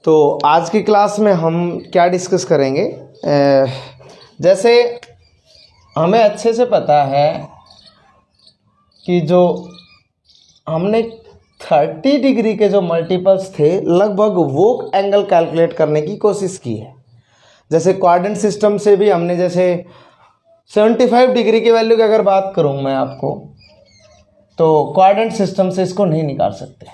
तो आज की क्लास में हम क्या डिस्कस करेंगे, जैसे हमें अच्छे से पता है कि जो हमने 30 डिग्री के जो मल्टीपल्स थे लगभग वो एंगल कैलकुलेट करने की कोशिश की है। जैसे क्वाड्रेंट सिस्टम से भी हमने जैसे 75 डिग्री की वैल्यू की अगर बात करूं मैं आपको, तो क्वाड्रेंट सिस्टम से इसको नहीं निकाल सकते।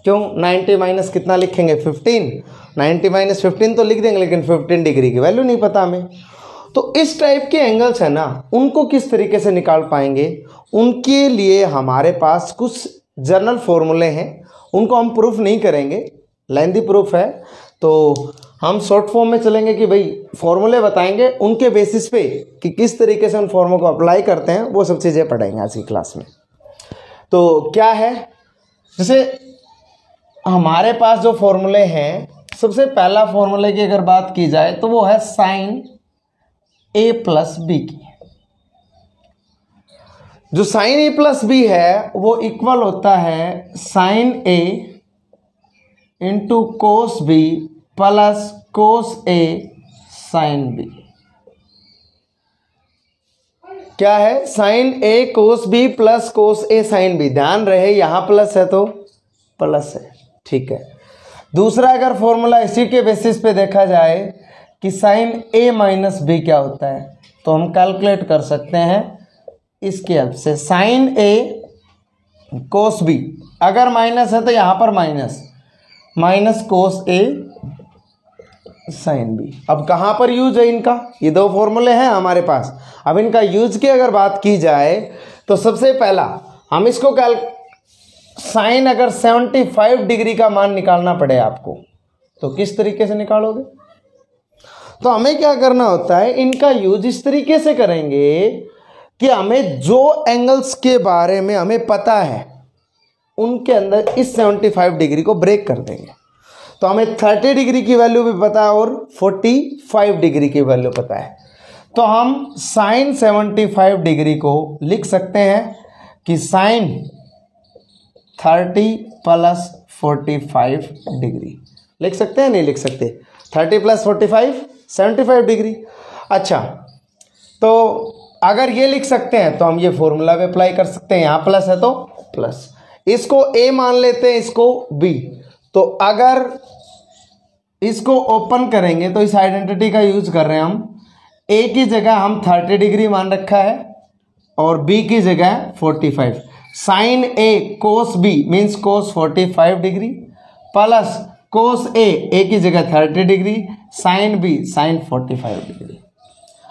क्यों? 90 माइनस कितना लिखेंगे? 15। 90 माइनस 15 तो लिख देंगे, लेकिन 15 डिग्री की वैल्यू नहीं पता हमें। तो इस टाइप के एंगल्स है ना, उनको किस तरीके से निकाल पाएंगे, उनके लिए हमारे पास कुछ जनरल फॉर्मूले हैं। उनको हम प्रूफ नहीं करेंगे, लेंथी प्रूफ है, तो हम शॉर्ट फॉर्म में चलेंगे कि भाई फॉर्मूले बताएंगे, उनके बेसिस पे कि किस तरीके से उन फॉर्मूलों को अप्लाई करते हैं, वो सब चीज़ें पढ़ेंगे आज की क्लास में। तो क्या है, जैसे हमारे पास जो फॉर्मूले हैं, सबसे पहला फॉर्मूले की अगर बात की जाए तो वो है साइन ए प्लस बी की। जो साइन ए प्लस बी है वो इक्वल होता है sine A into cos B plus cos A sine B. क्या है? Sine A cos B plus cos A sine B. ध्यान रहे यहां प्लस है तो प्लस है, ठीक है। दूसरा अगर फॉर्मूला इसी के बेसिस पे देखा जाए कि साइन ए माइनस बी क्या होता है, तो हम कैलकुलेट कर सकते हैं इसकी हेल्प से। साइन ए कोस बी अगर माइनस है तो यहाँ पर minus, minus cos A sine B. अब कहाँ पर यूज है इनका? ये दो फॉर्मूले हैं हमारे पास। अब इनका यूज की अगर बात की जाए तो सबसे पहला हम इसको साइन अगर 75 डिग्री का मान निकालना पड़े आपको, तो किस तरीके से निकालोगे? तो हमें क्या करना होता है, इनका यूज इस तरीके से करेंगे कि हमें जो एंगल्स के बारे में हमें पता है उनके अंदर इस 75 डिग्री को ब्रेक कर देंगे। तो हमें 30 डिग्री की वैल्यू भी पता है और 45 डिग्री की वैल्यू पता है। तो हम साइन 75 डिग्री को लिख सकते हैं कि साइन 30 प्लस 45 डिग्री लिख सकते हैं, नहीं लिख सकते? 30 प्लस 45 75 डिग्री। अच्छा, तो अगर ये लिख सकते हैं तो हम ये फॉर्मूला भी अप्लाई कर सकते हैं। यहाँ प्लस है तो प्लस, इसको ए मान लेते हैं, इसको बी। तो अगर इसको ओपन करेंगे तो इस आइडेंटिटी का यूज कर रहे हैं हम। ए की जगह हम 30 डिग्री मान रखा है और बी की जगह 45। Sine A cos B means cos 45 degree plus cos A की जगह 30 degree, sine B sine 45 degree.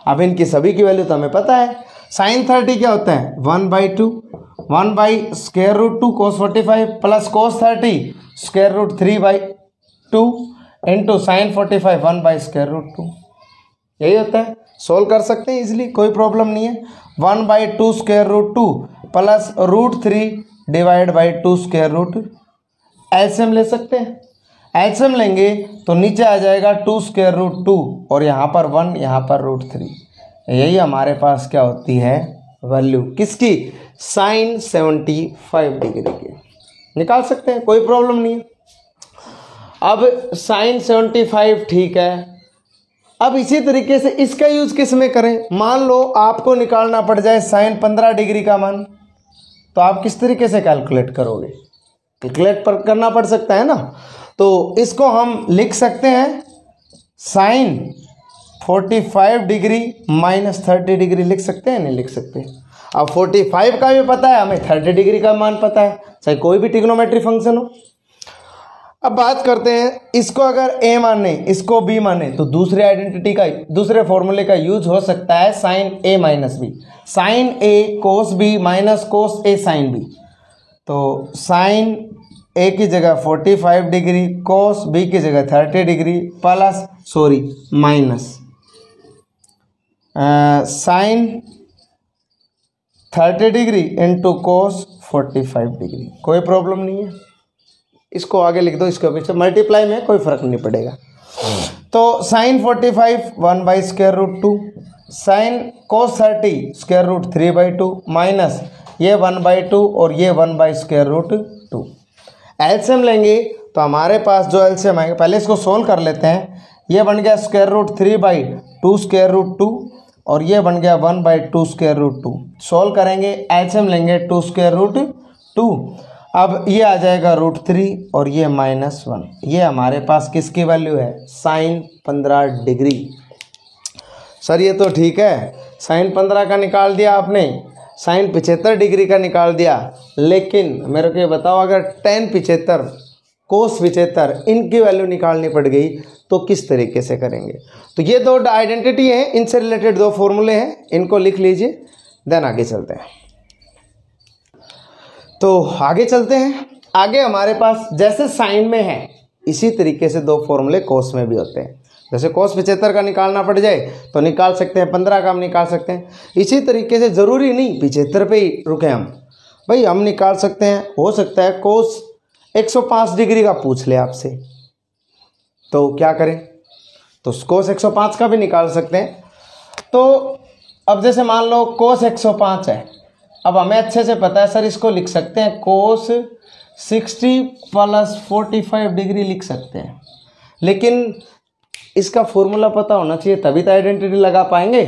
अब इनकी सभी की वैल्यू तो हमें पता है। साइन 30 क्या होता है? 1/2, 1/√2 कोस 45 प्लस कोस 30 √3/2 इंटू साइन 45 1/√2। यही होता है। सोल्व कर सकते हैं इजीली, कोई प्रॉब्लम नहीं है। 1/2 प्लस √3 डिवाइड बाई 2 एलसीएम ले सकते हैं। एलसीएम लेंगे तो नीचे आ जाएगा 2 और यहाँ पर 1, यहाँ पर √3। यही हमारे पास क्या होती है वैल्यू, किसकी? साइन 75 डिग्री की। निकाल सकते हैं, कोई प्रॉब्लम नहीं है। अब साइन 75 ठीक है। अब इसी तरीके से इसका यूज किस में करें? मान लो आपको निकालना पड़ जाए साइन 15 डिग्री का मान, तो आप किस तरीके से कैलकुलेट करोगे? कैलकुलेट करना पड़ सकता है ना। तो इसको हम लिख सकते हैं साइन 45 डिग्री माइनस 30 डिग्री लिख सकते हैं, नहीं लिख सकते? अब 45 का भी पता है हमें, 30 डिग्री का मान पता है, चाहे कोई भी ट्रिग्नोमेट्री फंक्शन हो। अब बात करते हैं, इसको अगर ए माने, इसको बी माने, तो दूसरे आइडेंटिटी का, दूसरे फॉर्मूले का यूज हो सकता है sine A minus B. Sine A cos B minus cos A sine B. तो साइन ए की जगह 45 डिग्री, कोस बी की जगह 30 degree plus minus sine 30 degree into cos 45 degree. कोई प्रॉब्लम नहीं है, इसको आगे लिख दो, इसको पीछे मल्टीप्लाई में कोई फर्क नहीं पड़ेगा। तो साइन 45 1/√2, साइन कोस 30 √3/2 माइनस ये 1/2 और ये 1/√2। एलसीएम लेंगे तो हमारे पास जो एलसीएम आएगा, पहले इसको सोल्व कर लेते हैं। ये बन गया √3/2 √2 और ये बन गया 1/2 √2। सोल्व करेंगे, एलसीएम लेंगे 2 √2। अब ये आ जाएगा √3 और ये -1। ये हमारे पास किसकी वैल्यू है? sin 15 degree. सर ये तो ठीक है, sin 15 का निकाल दिया आपने, sin 75 डिग्री का निकाल दिया, लेकिन मेरे को ये बताओ अगर tan 75 cos 75 इनकी वैल्यू निकालनी पड़ गई तो किस तरीके से करेंगे? तो ये दो आइडेंटिटी हैं, इनसे रिलेटेड दो फॉर्मूले हैं, इनको लिख लीजिए, देन आगे चलते हैं। तो आगे चलते हैं। आगे हमारे पास जैसे साइन में है इसी तरीके से दो फॉर्मूले कोस में भी होते हैं। जैसे cos 75 का निकालना पड़ जाए तो निकाल सकते हैं, 15 का हम निकाल सकते हैं। इसी तरीके से ज़रूरी नहीं 75 पे ही रुके हम, भाई हम निकाल सकते हैं, हो सकता है cos 105 डिग्री का पूछ ले आपसे, तो क्या करें? तो cos 105 का भी निकाल सकते हैं। तो अब जैसे मान लो cos 105 है, अब हमें अच्छे से पता है सर इसको लिख सकते हैं cos 60 + 45 डिग्री लिख सकते हैं, लेकिन इसका फॉर्मूला पता होना चाहिए तभी तो आइडेंटिटी लगा पाएंगे।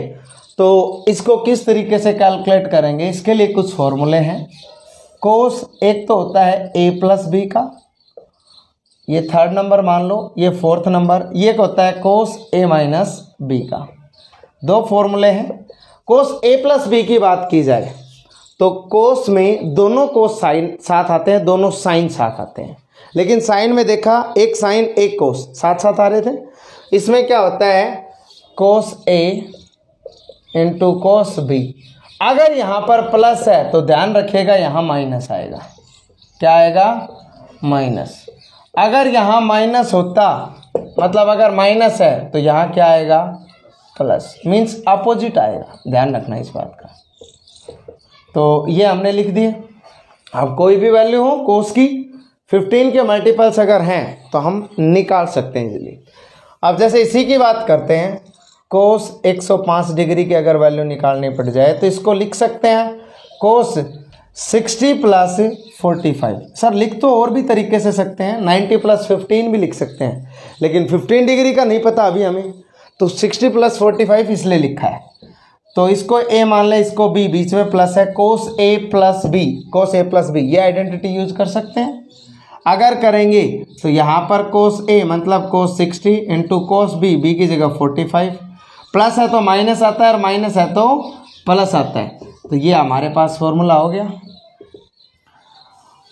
तो इसको किस तरीके से कैलकुलेट करेंगे, इसके लिए कुछ फॉर्मूले हैं। cos एक तो होता है a + b का, ये 3rd नंबर मान लो, ये 4th नंबर, ये होता है cos a - b का। दो फॉर्मूले हैं। cos a + b की बात की जाए तो cos में दोनों cos साइन साथ आते हैं, दोनों साइन साथ आते हैं, लेकिन साइन में देखा एक साइन एक cos साथ साथ आ रहे थे। इसमें क्या होता है cos a × cos b। अगर यहाँ पर प्लस है तो ध्यान रखिएगा यहाँ माइनस आएगा। क्या आएगा? माइनस। अगर यहाँ माइनस होता, मतलब अगर माइनस है तो यहाँ क्या आएगा? प्लस, मीन्स अपोजिट आएगा, ध्यान रखना इस बात का। तो ये हमने लिख दिए। अब कोई भी वैल्यू हो cos की 15 के मल्टीपल्स अगर हैं तो हम निकाल सकते हैं इजीली। अब जैसे इसी की बात करते हैं, cos 105 डिग्री की अगर वैल्यू निकालनी पड़ जाए तो इसको लिख सकते हैं cos 60 + 45। सर लिख तो और भी तरीके से सकते हैं, 90 + 15 भी लिख सकते हैं, लेकिन 15 डिग्री का नहीं पता अभी हमें, तो 60 + 45 इसलिए लिखा है। तो इसको a मान लें, इसको b, बीच में प्लस है, cos a + b, cos a + b, ये आइडेंटिटी यूज कर सकते हैं। अगर करेंगे तो यहाँ पर cos a मतलब cos 60 × cos b, b की जगह 45, प्लस है तो माइनस आता है और माइनस है तो प्लस आता है, तो ये हमारे पास फॉर्मूला हो गया।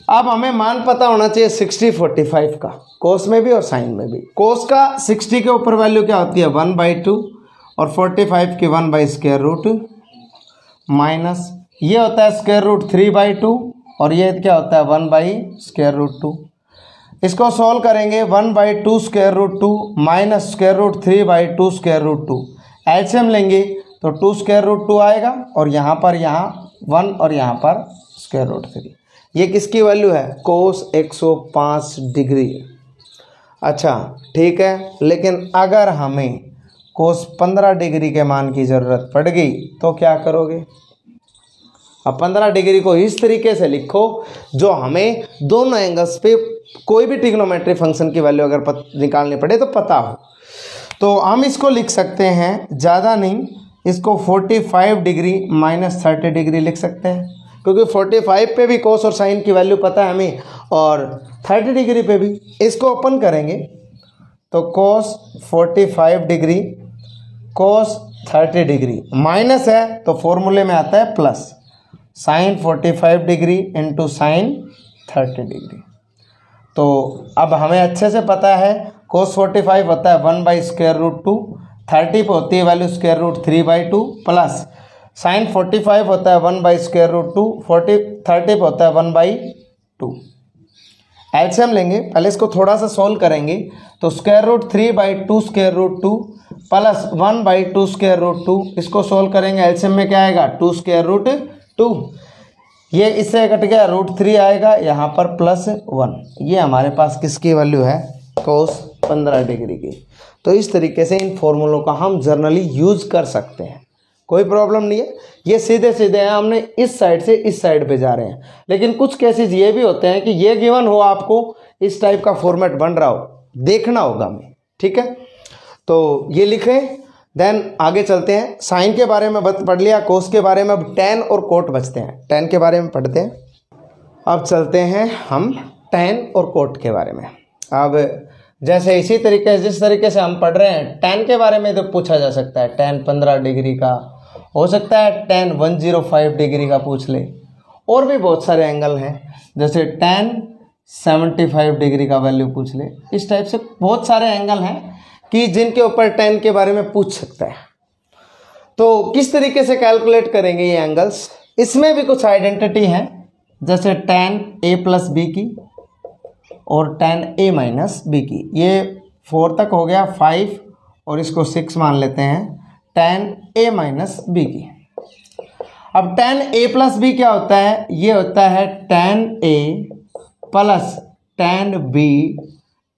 अब हमें मान पता होना चाहिए 60 45 का, cos में भी और sin में भी। cos का 60 के ऊपर वैल्यू क्या होती है? 1/2 और 45 की 1/√, माइनस ये होता है √3/2 और ये क्या होता है 1/√2। इसको सॉल्व करेंगे, 1/2 √2 माइनस √3/2 √2, एलसीएम लेंगे तो 2 √2 आएगा और यहाँ पर 1 और यहाँ पर √3। ये किसकी वैल्यू है? cos 105 degree. अच्छा ठीक है, लेकिन अगर हमें cos 15 डिग्री के मान की ज़रूरत पड़ गई तो क्या करोगे? अब 15 डिग्री को इस तरीके से लिखो जो हमें दोनों एंगल्स पे कोई भी ट्रिग्नोमेट्री फंक्शन की वैल्यू अगर निकालनी पड़े तो पता हो। तो हम इसको लिख सकते हैं, ज़्यादा नहीं, इसको 45 डिग्री -30 डिग्री लिख सकते हैं, क्योंकि 45 पे भी cos और sin की वैल्यू पता है हमें और 30 डिग्री पे भी। इसको ओपन करेंगे तो cos 45 degree cos 30 degree, minus है तो फॉर्मूले में आता है plus, sin 45 degree × sin 30 degree. तो अब हमें अच्छे से पता है cos 45 होता है 1/√2, 30 पे होती है वैल्यू √3/2, प्लस sin 45 होता है 1/√2, 30 पे होता है 1/2। एलसीएम लेंगे, पहले इसको थोड़ा सा सोल्व करेंगे तो √3/2 √2 प्लस 1/2 √2, इसको सोल्व करेंगे, एलसीएम में क्या आएगा 2 √2, ये इससे कट गया √3 आएगा, यहाँ पर +1। ये हमारे पास किसकी वैल्यू है? cos 15 डिग्री की। तो इस तरीके से इन फॉर्मूलों का हम जर्नली यूज़ कर सकते हैं, कोई प्रॉब्लम नहीं है। ये सीधे सीधे हैं, हमने इस साइड से इस साइड पे जा रहे हैं, लेकिन कुछ केसेस ये भी होते हैं कि ये गिवन हो आपको इस टाइप का फॉर्मेट बन रहा हो देखना होगा हमें, ठीक है। तो ये लिखें, देन आगे चलते हैं। साइन के बारे में पढ़ लिया, कोस के बारे में, अब टेन और कोट बचते हैं। टेन के बारे में पढ़ते हैं। अब चलते हैं हम टेन और कोट के बारे में। अब जैसे इसी तरीके जिस तरीके से हम पढ़ रहे हैं, टेन के बारे में तो पूछा जा सकता है। टेन 15 डिग्री का हो सकता है, टेन 105 डिग्री का पूछ ले, और भी बहुत सारे एंगल हैं, जैसे टेन 75 डिग्री का वैल्यू पूछ ले। इस टाइप से बहुत सारे एंगल हैं कि जिनके ऊपर टेन के बारे में पूछ सकता है। तो किस तरीके से कैलकुलेट करेंगे ये एंगल्स, इसमें भी कुछ आइडेंटिटी है, जैसे टेन ए प्लस बी की और टेन ए माइनस बी की। ये 4 तक हो गया, 5 और इसको 6 मान लेते हैं, टेन ए माइनस बी की। अब टेन ए प्लस बी क्या होता है, ये होता है tan A plus tan B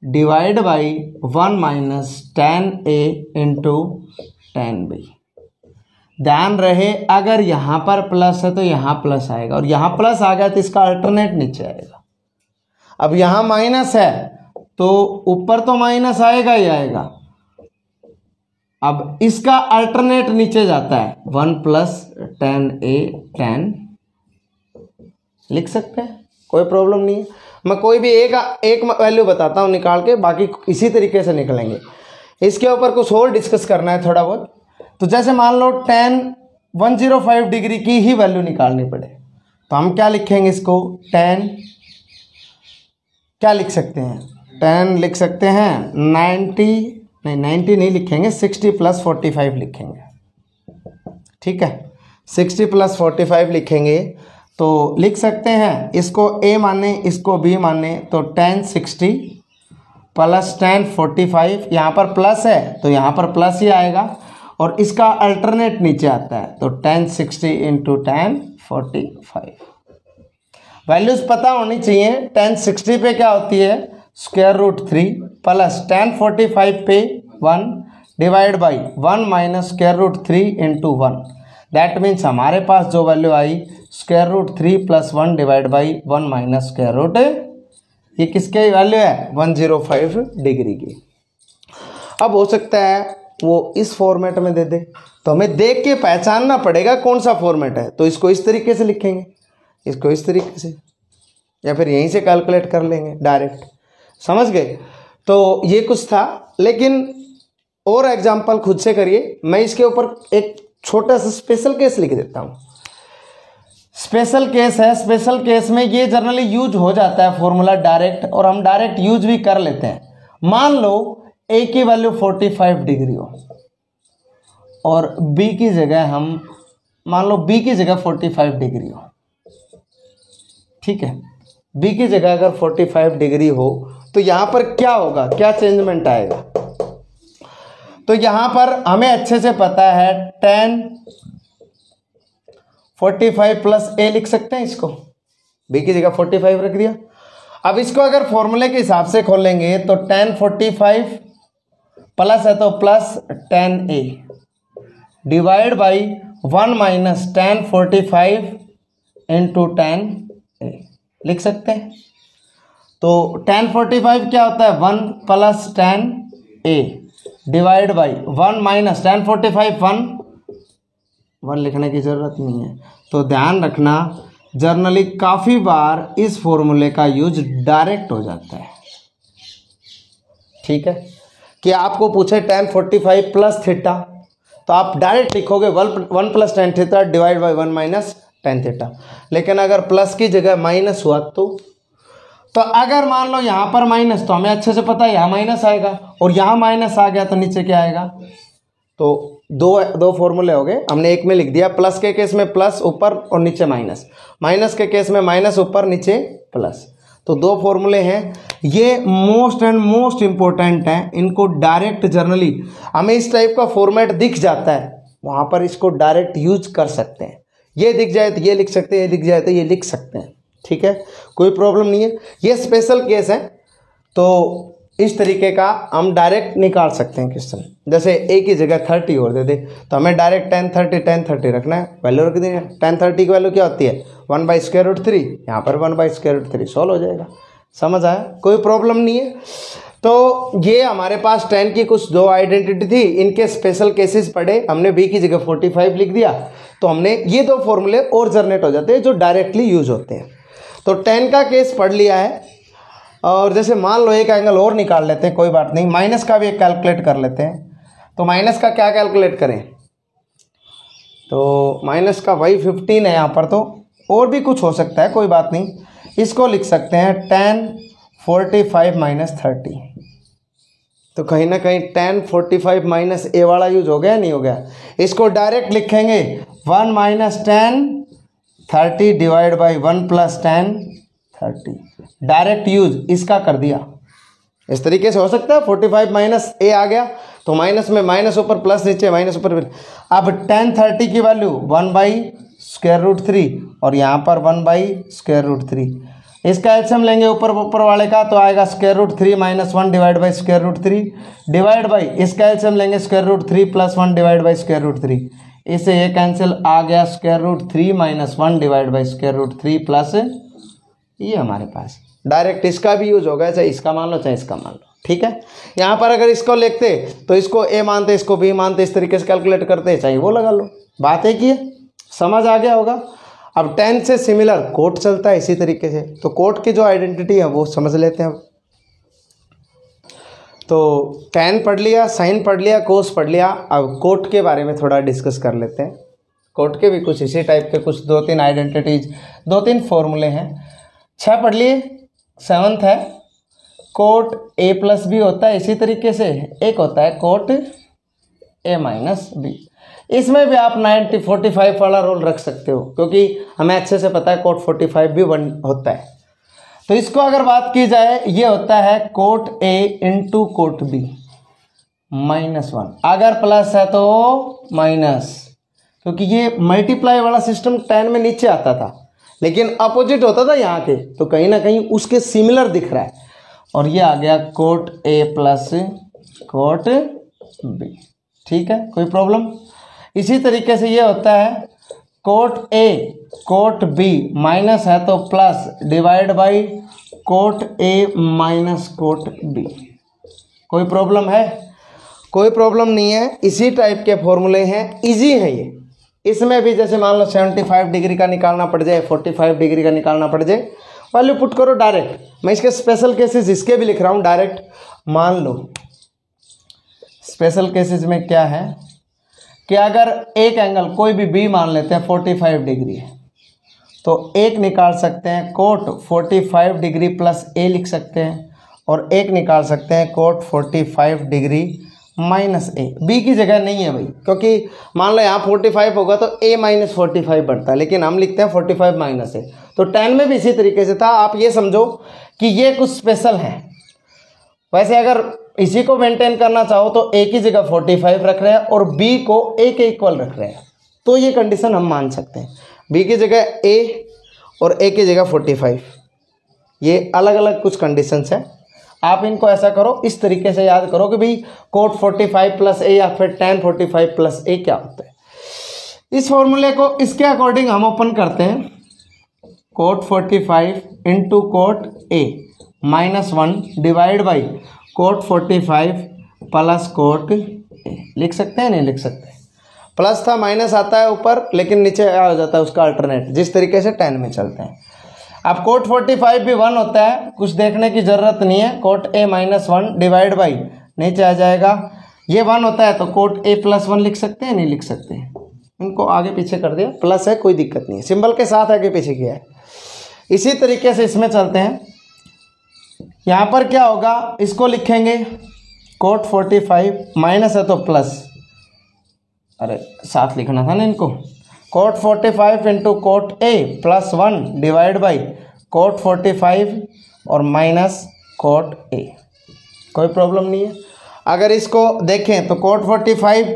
divide by 1 minus tan A into tan B. ध्यान रहे, अगर यहाँ पर प्लस है तो यहाँ प्लस आएगा, और यहाँ प्लस आ गया तो इसका अल्टरनेट नीचे आएगा। अब यहाँ माइनस है तो ऊपर तो माइनस आएगा ही आएगा। अब इसका अल्टरनेट नीचे जाता है, 1 प्लस टेन ए टेन, लिख सकते हैं, कोई प्रॉब्लम नहीं है। मैं कोई भी एक वैल्यू बताता हूँ निकाल के, बाकी इसी तरीके से निकलेंगे। इसके ऊपर कुछ और डिस्कस करना है थोड़ा बहुत। तो जैसे मान लो टेन 105 डिग्री की ही वैल्यू निकालनी पड़े, तो हम क्या लिखेंगे इसको, टेन क्या लिख सकते हैं, टेन लिख सकते हैं 90 नहीं लिखेंगे, 60 प्लस 45 लिखेंगे, ठीक है। 60 प्लस 45 लिखेंगे तो लिख सकते हैं, इसको a माने इसको b माने, तो 1060 प्लस 1045, यहाँ पर प्लस है तो यहाँ पर प्लस ही आएगा, और इसका अल्टरनेट नीचे आता है, तो 1060 इंटू 1045। वैल्यूज पता होनी चाहिए। 1060 पे क्या होती है, स्क्वायर रूट 3 प्लस 1045 पे 1 divide by 1 minus square root 3 into 1। That means हमारे पास जो वैल्यू आई, square root 3 plus 1 divide by 1 minus square root, ये किसके वैल्यू है, 105 डिग्री की। अब हो सकता है वो इस फॉर्मेट में दे दे, तो हमें देख के पहचानना पड़ेगा कौन सा फॉर्मेट है। तो इसको इस तरीके से लिखेंगे, इसको इस तरीके से, या फिर यहीं से कैलकुलेट कर लेंगे डायरेक्ट, समझ गए। तो ये कुछ था, लेकिन और एग्जांपल खुद से करिए। मैं इसके ऊपर एक छोटा सा स्पेशल केस लिख देता हूँ। स्पेशल केस है, स्पेशल केस में ये जनरली यूज हो जाता है फॉर्मूला डायरेक्ट, और हम डायरेक्ट यूज भी कर लेते हैं। मान लो ए की वैल्यू 45 डिग्री हो और बी की जगह हम मान लो बी की जगह 45 डिग्री हो, ठीक है। बी की जगह अगर 45 डिग्री हो तो यहाँ पर क्या होगा, क्या चेंजमेंट आएगा। तो यहाँ पर हमें अच्छे से पता है 10 45 प्लस ए लिख सकते हैं इसको, बी की जगह 45 रख दिया। अब इसको अगर फॉर्मूले के हिसाब से खोलेंगे तो 10 45 प्लस है तो plus 10 A divide by 1 minus 10 45 into 10 ए लिख सकते हैं। तो 10 45 क्या होता है, 1 plus 10 A divide by 1 minus 10 45 1 लिखने की ज़रूरत नहीं है। तो ध्यान रखना, जर्नली काफ़ी बार इस फॉर्मूले का यूज डायरेक्ट हो जाता है, ठीक है। कि आपको पूछे 10 45 प्लस थीटा, तो आप डायरेक्ट लिखोगे 1 plus tan theta divide by 1 minus tan theta. लेकिन अगर प्लस की जगह माइनस हुआ तो अगर मान लो यहाँ पर माइनस, तो हमें अच्छे से पता है यहाँ माइनस आएगा, और यहाँ माइनस आ गया तो नीचे क्या आएगा। तो दो फॉर्मूले हो गए, हमने एक में लिख दिया। प्लस के केस में प्लस ऊपर और नीचे माइनस, माइनस के केस में माइनस ऊपर नीचे प्लस। तो दो फॉर्मूले हैं, ये मोस्ट एंड मोस्ट इंपॉर्टेंट हैं। इनको डायरेक्ट जर्नली हमें इस टाइप का फॉर्मेट दिख जाता है, वहाँ पर इसको डायरेक्ट यूज कर सकते हैं। ये दिख जाए तो ये लिख सकते हैं, ये दिख जाए तो ये लिख सकते हैं, ठीक है, कोई प्रॉब्लम नहीं है। ये स्पेशल केस है, तो इस तरीके का हम डायरेक्ट निकाल सकते हैं क्वेश्चन। जैसे ए की जगह 30 और दे दे तो हमें डायरेक्ट 1030 रखना है, वैल्यू रख देंगे। 1030 की वैल्यू क्या होती है, 1 बाई स्क्वायर रूट 3, यहाँ पर 1 बाई स्क्वायर रूट 3 सॉल्व हो जाएगा। समझ आया, कोई प्रॉब्लम नहीं है। तो ये हमारे पास 10 की कुछ दो आइडेंटिटी थी, इनके स्पेशल केसेस पढ़े हमने, b की जगह 45 लिख दिया, तो हमने ये दो फॉर्मूले और जनरेट हो जाते हैं जो डायरेक्टली यूज होते हैं। तो 10 का केस पढ़ लिया है। और जैसे मान लो एक एंगल और निकाल लेते हैं, कोई बात नहीं, माइनस का भी एक कैलकुलेट कर लेते हैं। तो माइनस का क्या कैलकुलेट करें, तो माइनस का वही 15 है यहाँ पर, तो और भी कुछ हो सकता है, कोई बात नहीं। इसको लिख सकते हैं 10 45 माइनस 30। तो कहीं ना कहीं 10 45 माइनस ए वाला यूज हो गया नहीं हो गया। इसको डायरेक्ट लिखेंगे 1 minus 10 30 divide by 1 plus 10 30। Direct use इसका कर दिया। इस तरीके से हो सकता है। 45 माइनस ए आ गया तो माइनस में माइनस ऊपर प्लस नीचे माइनस ऊपर। अब 10 30 की वैल्यू 1 बाई स्क्वायर रूट 3 और यहाँ पर 1 बाई स्क्वायर रूट 3। इसका एलसीएम लेंगे ऊपर वाले का तो आएगा square root 3 minus 1 divide by square root 3 divide by इसका एलसीएम लेंगे square root 3 plus 1 divide by square root 3। इससे ये कैंसिल आ गया square root 3 minus 1 divide by square root 3 plus ये हमारे पास डायरेक्ट इसका भी यूज होगा, चाहे इसका मान लो चाहे इसका मान लो। ठीक है, यहाँ पर अगर इसको लिखते तो इसको ए मानते इसको बी मानते, इस तरीके से कैलकुलेट करते, चाहे वो लगा लो, बात एक ही है। समझ आ गया होगा। अब 10 से सिमिलर कोट चलता है इसी तरीके से, तो कोट की जो आइडेंटिटी है वो समझ लेते हैं। तो tan पढ़ लिया, साइन पढ़ लिया, कोस पढ़ लिया। अब कोट के बारे में थोड़ा डिस्कस कर लेते हैं। कोट के भी कुछ इसी टाइप के कुछ 2-3 आइडेंटिटीज 2-3 फॉर्मूले हैं। 6 पढ़ लिए। 7th है कोट a प्लस बी होता है इसी तरीके से। एक होता है कोट a माइनस बी। इसमें भी आप 90-45 वाला रोल रख सकते हो क्योंकि हमें अच्छे से पता है कोट 45 भी 1 होता है। तो इसको अगर बात की जाए ये होता है cot a into cot b -1। अगर प्लस है तो माइनस, क्योंकि ये मल्टीप्लाई वाला सिस्टम 10 में नीचे आता था लेकिन अपोजिट होता था यहाँ के, तो कहीं ना कहीं उसके सिमिलर दिख रहा है। और ये आ गया cot a plus cot b। ठीक है, कोई प्रॉब्लम। इसी तरीके से ये होता है cot a cot b minus है तो plus divide by cot a minus cot b। कोई प्रॉब्लम है? कोई प्रॉब्लम नहीं है। इसी टाइप के फॉर्मूले हैं, इजी है ये। इसमें भी जैसे मान लो 75 डिग्री का निकालना पड़ जाए, 45 डिग्री का निकालना पड़ जाए, वैल्यू पुट करो डायरेक्ट। मैं इसके स्पेशल केसेस इसके भी लिख रहा हूँ डायरेक्ट। मान लो स्पेशल केसेस में क्या है कि अगर एक एंगल कोई भी बी मान लेते हैं 45 डिग्री है तो एक निकाल सकते हैं कोट 45 डिग्री प्लस ए लिख सकते हैं, और एक निकाल सकते हैं कोट 45 डिग्री माइनस ए। बी की जगह नहीं है भाई, क्योंकि मान लो यहाँ 45 होगा तो a माइनस 45 बढ़ता है, लेकिन हम लिखते हैं 45 माइनस ए। तो 10 में भी इसी तरीके से था। आप ये समझो कि ये कुछ स्पेशल है। वैसे अगर इसी को मेंटेन करना चाहो तो a की जगह 45 रख रहे हैं और b को a के इक्वल रख रहे हैं, तो ये कंडीशन हम मान सकते हैं। b की जगह a और a की जगह 45, ये अलग अलग कुछ कंडीशंस हैं। आप इनको ऐसा करो, इस तरीके से याद करो कि भाई कोट 45 प्लस ए या फिर tan 45 प्लस ए क्या होता है। इस फॉर्मूले को इसके अकॉर्डिंग हम ओपन करते हैं। Cot 45 into cot A -1 divide by cot 45 plus cot A. लिख सकते हैं नहीं लिख सकते? प्लस था माइनस आता है ऊपर, लेकिन नीचे आ जाता है उसका अल्टरनेट, जिस तरीके से 10 में चलते हैं। अब कोट 45 भी 1 होता है, कुछ देखने की जरूरत नहीं है। कोट a -1 डिवाइड बाई नीचे आ जाएगा, ये 1 होता है तो कोट a प्लस 1 लिख सकते हैं नहीं लिख सकते? इनको आगे पीछे कर दिया, प्लस है कोई दिक्कत नहीं है, सिंबल के साथ आगे पीछे किया है। इसी तरीके से इसमें चलते हैं। यहाँ पर क्या होगा, इसको लिखेंगे कोट 45 माइनस है तो प्लस, अरे साथ लिखना था ना इनको। Cot 45 into cot A plus 1 divide by cot 45 और माइनस कोट ए। कोई प्रॉब्लम नहीं है। अगर इसको देखें तो कोट 45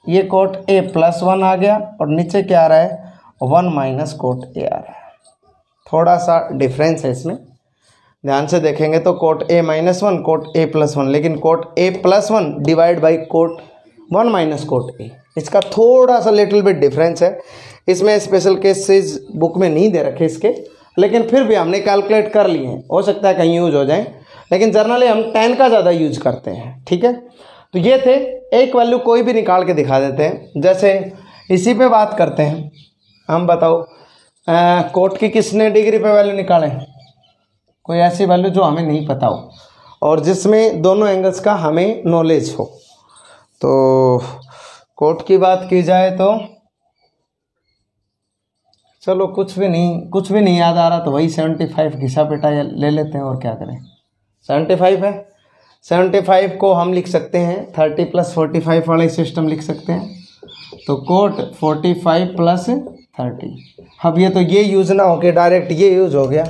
ये कोट ए प्लस 1 आ गया और नीचे क्या आ रहा है 1 माइनस कोट ए आ रहा है। थोड़ा सा डिफरेंस है इसमें, ध्यान से देखेंगे तो cot A -1 cot A plus 1, लेकिन cot A plus 1 divide by cot 1 minus cot A, इसका थोड़ा सा लिटिल बिट डिफरेंस है। इसमें स्पेशल केसेस बुक में नहीं दे रखे इसके, लेकिन फिर भी हमने कैलकुलेट कर लिए हैं, हो सकता है कहीं यूज हो जाए, लेकिन जनरली हम 10 का ज़्यादा यूज करते हैं। ठीक है, तो ये थे, एक वैल्यू कोई भी निकाल के दिखा देते हैं। जैसे इसी पे बात करते हैं हम, बताओ कोट की किसने डिग्री पे वैल्यू निकालें, कोई ऐसी वैल्यू जो हमें नहीं पता हो और जिसमें दोनों एंगल्स का हमें नॉलेज हो। तो कोट की बात की जाए तो चलो कुछ भी नहीं याद आ रहा, तो वही 75 घिसा पिटा ले लेते हैं, और क्या करें। 75 है, 75 को हम लिख सकते हैं 30 + 45 वाला सिस्टम लिख सकते हैं। तो कोट 45 + 30। अब ये तो ये यूज ना हो के डायरेक्ट ये यूज हो गया,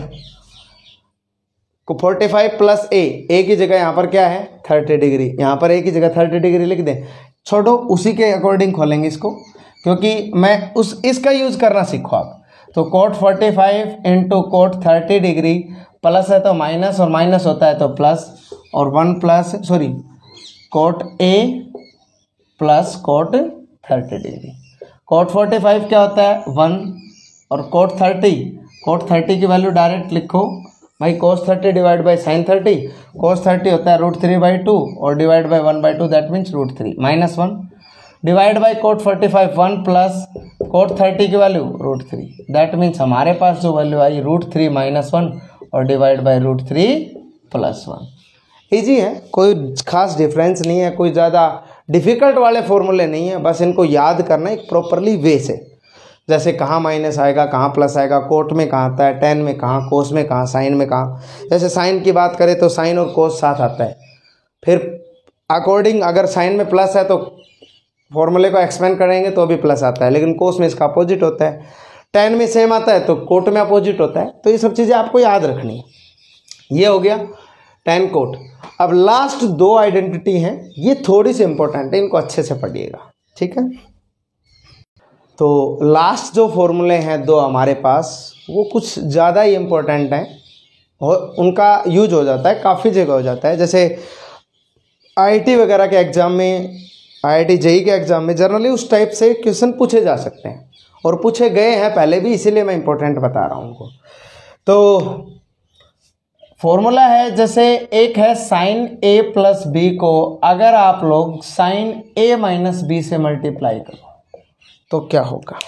को 45 + a की जगह यहाँ पर क्या है 30 डिग्री, यहाँ पर a की जगह 30 डिग्री लिख दें। छोड़ो, उसी के अकॉर्डिंग खोलेंगे इसको, क्योंकि मैं इसका यूज करना सीखो आप। तो कोट 45 × कोट 30 डिग्री, प्लस है तो माइनस और माइनस होता है तो प्लस, और cot a + cot 30 degree. Cot 45 क्या होता है 1, और कोट 30 की वैल्यू डायरेक्ट लिखो भाई, cos 30 divide by sin 30, cos 30 होता है √3/2 और divide by 1/2, that means √3 -1 divide by cot 45 1 plus cot 30 की वैल्यू √3, दैट मीन्स हमारे पास जो वैल्यू आई √3 - 1 और डिवाइड बाई √3 + 1। ईजी है, कोई खास डिफरेंस नहीं है, कोई ज़्यादा डिफ़िकल्ट वाले फॉर्मूले नहीं है, बस इनको याद करना एक प्रॉपरली वे से। जैसे कहाँ माइनस आएगा, कहाँ प्लस आएगा, कोट में कहाँ आता है, टेन में कहाँ, कोस में कहाँ, साइन में कहाँ। जैसे साइन की बात करें तो साइन और कोस साथ आता है, फिर अकॉर्डिंग अगर साइन में प्लस है तो फॉर्मूले को एक्सपेंड करेंगे तो भी प्लस आता है, लेकिन कोस में इसका अपोजिट होता है। टेन में सेम आता है तो कोट में अपोजिट होता है। तो ये सब चीज़ें आपको याद रखनी है। ये हो गया टेन कोट। अब लास्ट 2 आइडेंटिटी हैं, ये थोड़ी सी इंपॉर्टेंट है, इनको अच्छे से पढ़िएगा। ठीक है, तो लास्ट जो फॉर्मूले हैं 2 हमारे पास, वो कुछ ज़्यादा ही इम्पोर्टेंट हैं और उनका यूज हो जाता है, काफ़ी जगह हो जाता है। जैसे आईआईटी वगैरह के एग्ज़ाम में, आईआईटी जेईई के एग्ज़ाम में जनरली उस टाइप से क्वेश्चन पूछे जा सकते हैं और पूछे गए हैं पहले भी, इसीलिए मैं इम्पोर्टेंट बता रहा हूँ उनको। तो फॉर्मूला है, जैसे एक है sin a + b को अगर आप लोग sin a - b से मल्टीप्लाई करो तो क्या होगा।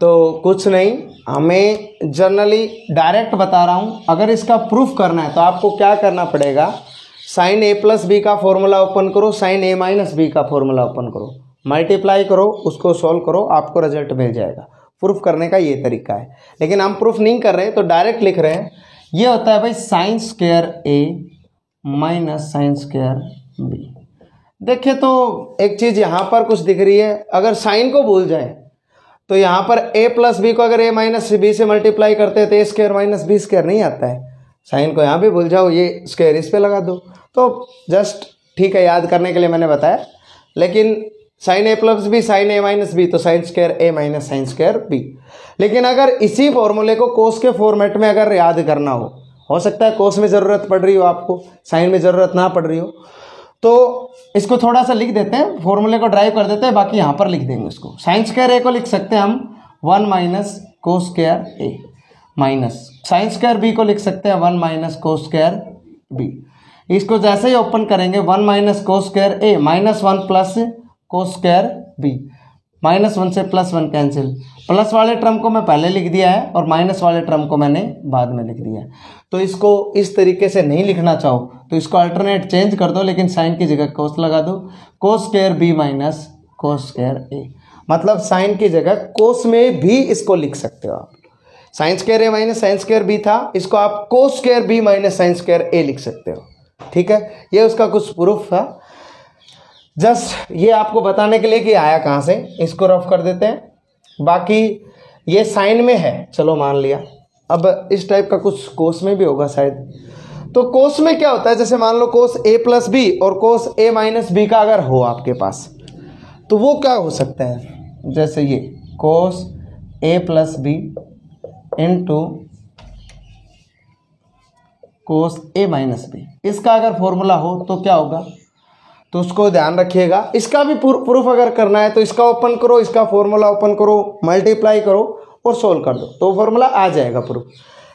तो कुछ नहीं, हमें जनरली डायरेक्ट बता रहा हूँ, अगर इसका प्रूफ करना है तो आपको क्या करना पड़ेगा, sin a + b का फॉर्मूला ओपन करो, sin a - b का फॉर्मूला ओपन करो, मल्टीप्लाई करो, उसको सॉल्व करो, आपको रिजल्ट मिल जाएगा। प्रूफ करने का ये तरीका है, लेकिन हम प्रूफ नहीं कर रहे तो डायरेक्ट लिख रहे हैं। ये होता है भाई sin² a - sin² b। देखिए तो एक चीज़ यहाँ पर कुछ दिख रही है, अगर साइन को भूल जाए तो यहाँ पर a + b को अगर a - b से मल्टीप्लाई करते हैं तो a² - b² नहीं आता है। साइन को यहाँ भी भूल जाओ, ये स्क्वायर इस पे लगा दो, तो जस्ट ठीक है, याद करने के लिए मैंने बताया। लेकिन sin a + b sin a - b तो sin² a - sin² b। लेकिन अगर इसी फॉर्मूले को कोस के फॉर्मेट में अगर याद करना हो सकता है कोस में ज़रूरत पड़ रही हो आपको, साइन में ज़रूरत ना पड़ रही हो, तो इसको थोड़ा सा लिख देते हैं, फॉर्मूले को ड्राइव कर देते हैं, बाकी यहाँ पर लिख देंगे उसको। sin² a को लिख सकते हैं हम 1 - cos² a minus sin² b को लिख सकते हैं 1 - cos² b। इसको जैसे ही ओपन करेंगे 1 - cos² a -1 + cos² b, -1 से +1 कैंसिल, प्लस वाले टर्म को मैं पहले लिख दिया है और माइनस वाले टर्म को मैंने बाद में लिख दिया है। तो इसको इस तरीके से नहीं लिखना चाहो तो इसको अल्टरनेट चेंज कर दो, लेकिन साइन की जगह कोस लगा दो, cos² b - cos² a, मतलब साइन की जगह कोस में भी इसको लिख सकते हो आप। sin² a - sin² b था, इसको आप cos² b - sin² a लिख सकते हो। ठीक है, ये उसका कुछ प्रूफ था, जस्ट ये आपको बताने के लिए कि आया कहाँ से। इसको रफ कर देते हैं। बाकी ये साइन में है, चलो मान लिया। अब इस टाइप का कुछ कोस में भी होगा शायद। तो कोस में क्या होता है, जैसे मान लो cos a + b और cos a - b का अगर हो आपके पास, तो वो क्या हो सकता है, जैसे ये cos a + b into cos a - b, इसका अगर फॉर्मूला हो तो क्या होगा, तो उसको ध्यान रखिएगा। इसका भी प्रूफ अगर करना है तो इसका ओपन करो, इसका फॉर्मूला ओपन करो, मल्टीप्लाई करो और सोल्व कर दो तो फॉर्मूला आ जाएगा प्रूफ।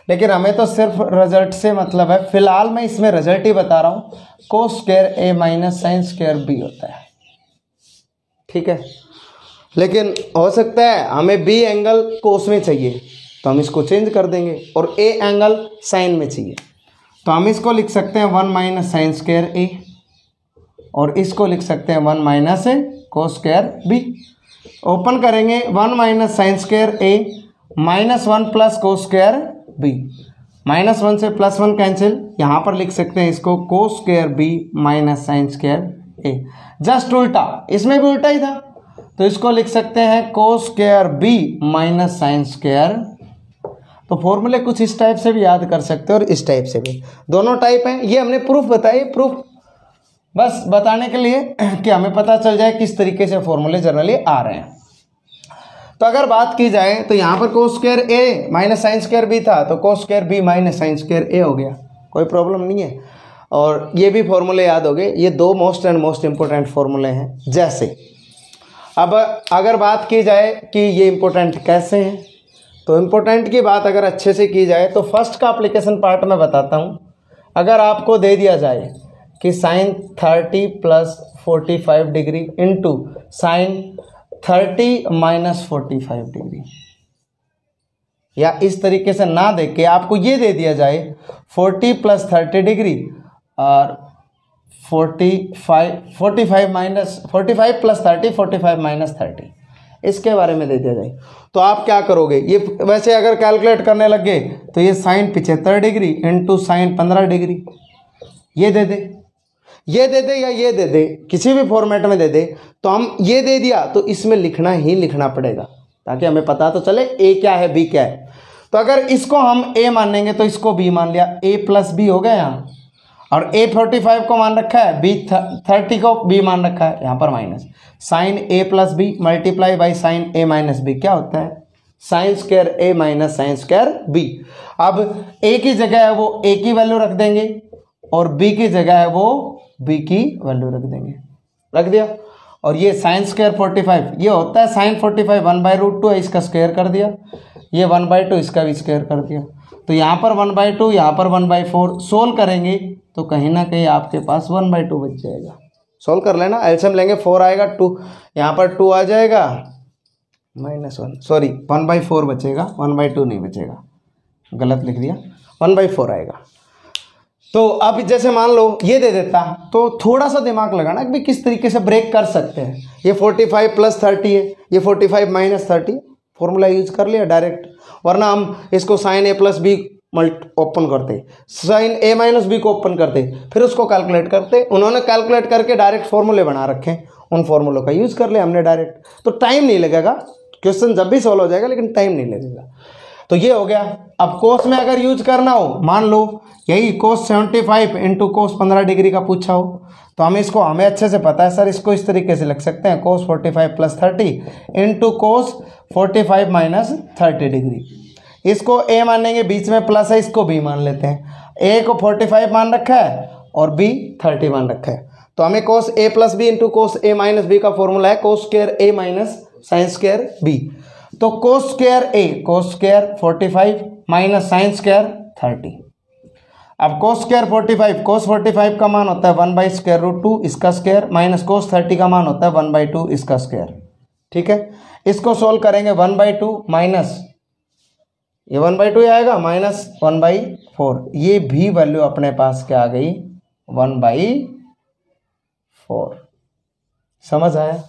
लेकिन हमें तो सिर्फ रिजल्ट से मतलब है, फिलहाल मैं इसमें रिजल्ट ही बता रहा हूँ। कोस square A minus sine square B होता है, ठीक है। लेकिन हो सकता है हमें बी एंगल कोस में चाहिए तो हम इसको चेंज कर देंगे, और ए एंगल साइन में चाहिए तो हम इसको लिख सकते हैं 1 माइनस साइन स्क्वायर ए, और इसको लिख सकते हैं 1 minus cos square B. Open करेंगे 1 minus sine square A minus 1 plus cos square B, -1 से +1 कैंसिल, यहाँ पर लिख सकते हैं इसको cos square B minus sine square A. Just उल्टा, इसमें भी उल्टा ही था तो इसको लिख सकते हैं cos square B minus sine square. तो फॉर्मूले कुछ इस टाइप से भी याद कर सकते हो और इस टाइप से भी, दोनों टाइप हैं। ये हमने प्रूफ बताई, प्रूफ बस बताने के लिए कि हमें पता चल जाए किस तरीके से फॉर्मूले जनरली आ रहे हैं। तो अगर बात की जाए तो यहाँ पर cos square A minus sine square B था तो cos square B minus sine square A हो गया, कोई प्रॉब्लम नहीं है। और ये भी फॉर्मूले याद हो गए, ये दो मोस्ट एंड मोस्ट इंपॉर्टेंट फॉर्मूले हैं। जैसे अब अगर बात की जाए कि ये इंपॉर्टेंट कैसे हैं, तो इम्पोर्टेंट की बात अगर अच्छे से की जाए तो फर्स्ट का एप्लीकेशन पार्ट में बताता हूँ। अगर आपको दे दिया जाए कि sine 30 plus 45 degree into sine 30 minus 45 degree, या इस तरीके से ना दे के आपको ये दे दिया जाए 40 प्लस 30 डिग्री और 45 माइनस 45 प्लस 30 45 माइनस 30, इसके बारे में दे दिया जाए तो आप क्या करोगे। ये वैसे अगर कैलकुलेट करने लग गए तो ये sine 75 degree into sine 15 degree, ये दे दे, ये दे दे या ये दे दे, किसी भी फॉर्मेट में दे दे, तो हम ये दे दिया तो इसमें लिखना ही लिखना पड़ेगा ताकि हमें पता तो चले ए क्या है बी क्या है। तो अगर इसको हम ए मानेंगे तो इसको बी मान लिया, ए प्लस बी हो गया यहाँ, और ए 45 को मान रखा है, बी 30 को बी मान रखा है, यहाँ पर minus sine A plus B multiply by sine A minus B, क्या होता है sine square A minus sine square B. अब ए की जगह है वो ए की वैल्यू रख देंगे और बी की जगह है वो बी की वैल्यू रख देंगे, रख दिया। और ये साइन स्क्वायर 45 ये होता है साइन 45 1/√2 है, इसका स्क्वायर कर दिया, ये 1/2 इसका भी स्क्वायर कर दिया। तो यहाँ पर 1/2 यहाँ पर 1/4, सोल्व करेंगे तो कहीं ना कहीं आपके पास 1/2 बच जाएगा। सोल्व कर लेना, एलसीएम लेंगे 4 आएगा, 2 यहाँ पर 2 आ जाएगा -1, सॉरी 1/4 बचेगा, 1/2 नहीं बचेगा, गलत लिख दिया, 1/4 आएगा। तो अब जैसे मान लो ये दे देता तो थोड़ा सा दिमाग लगाना कि किस तरीके से ब्रेक कर सकते हैं। ये 45 प्लस 30 है, ये 45 माइनस 30, फॉर्मूला यूज कर लिया डायरेक्ट, वरना हम इसको sine A plus B open करते, साइन ए माइनस बी को ओपन करते, फिर उसको कैलकुलेट करते। उन्होंने कैलकुलेट करके डायरेक्ट फॉर्मूले बना रखे, उन फॉर्मूलों का यूज कर लिया हमने डायरेक्ट, तो टाइम नहीं लगेगा, क्वेश्चन जब भी सॉल्व हो जाएगा लेकिन टाइम नहीं लगेगा। तो ये हो गया। अब कोस में अगर यूज करना हो, मान लो यही कोस 75 इंटू कोस 15 डिग्री का पूछा हो, तो हमें अच्छे से पता है सर, इसको इस तरीके से लिख सकते हैं कोस 45 plus 30 into cos 45 minus 30 degree. इसको ए मानेंगे, बीच में प्लस है, इसको बी मान लेते हैं। ए को 45 मान रखा है और बी 30 मान रखा है, तो हमें cos A plus B into cos A minus B का फॉर्मूला है cos square A minus sine square B. तो cos square A cos square 45 minus sine square 30। अब कोस स्क्वायर 45, कोस 45 का मान होता है 1/√2 इसका स्क्वायर, माइनस कोस 30 का मान होता है 1/2 इसका स्क्वायर, ठीक है। इसको सोल्व करेंगे 1/2 माइनस ये 1/2 आएगा माइनस 1/4, ये भी वैल्यू अपने पास क्या आ गई 1/4। समझ आया।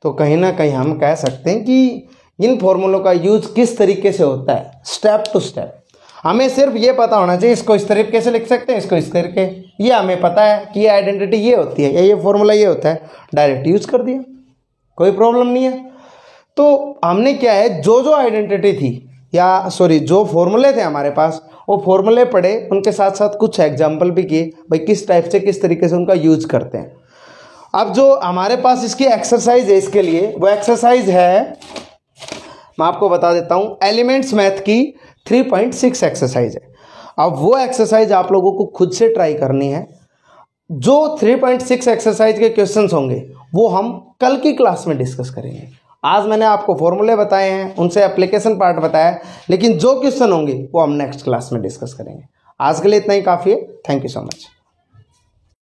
तो कहीं ना कहीं हम कह सकते हैं कि इन फॉर्मूलों का यूज किस तरीके से होता है, स्टेप टू स्टेप। हमें सिर्फ ये पता होना चाहिए इसको इस तरीके से लिख सकते हैं, इसको इस तरीके, ये हमें पता है कि ये आइडेंटिटी ये होती है या ये फॉर्मूला ये होता है, डायरेक्ट यूज कर दिया, कोई प्रॉब्लम नहीं है। तो हमने क्या है, जो आइडेंटिटी थी या सॉरी जो फॉर्मूले थे हमारे पास, वो फॉर्मूले पढ़े, उनके साथ साथ कुछ एग्जाम्पल भी किए, भाई किस टाइप से किस तरीके से उनका यूज करते हैं। अब जो हमारे पास इसकी एक्सरसाइज है, इसके लिए वो एक्सरसाइज है, मैं आपको बता देता हूँ, एलिमेंट्स मैथ की 3.6 एक्सरसाइज है। अब वो एक्सरसाइज आप लोगों को खुद से ट्राई करनी है। जो 3.6 एक्सरसाइज के क्वेश्चंस होंगे वो हम कल की क्लास में डिस्कस करेंगे। आज मैंने आपको फॉर्मूले बताए हैं, उनसे एप्लीकेशन पार्ट बताया है, लेकिन जो क्वेश्चन होंगे वो हम नेक्स्ट क्लास में डिस्कस करेंगे। आज के लिए इतना ही काफ़ी है। Thank you so much.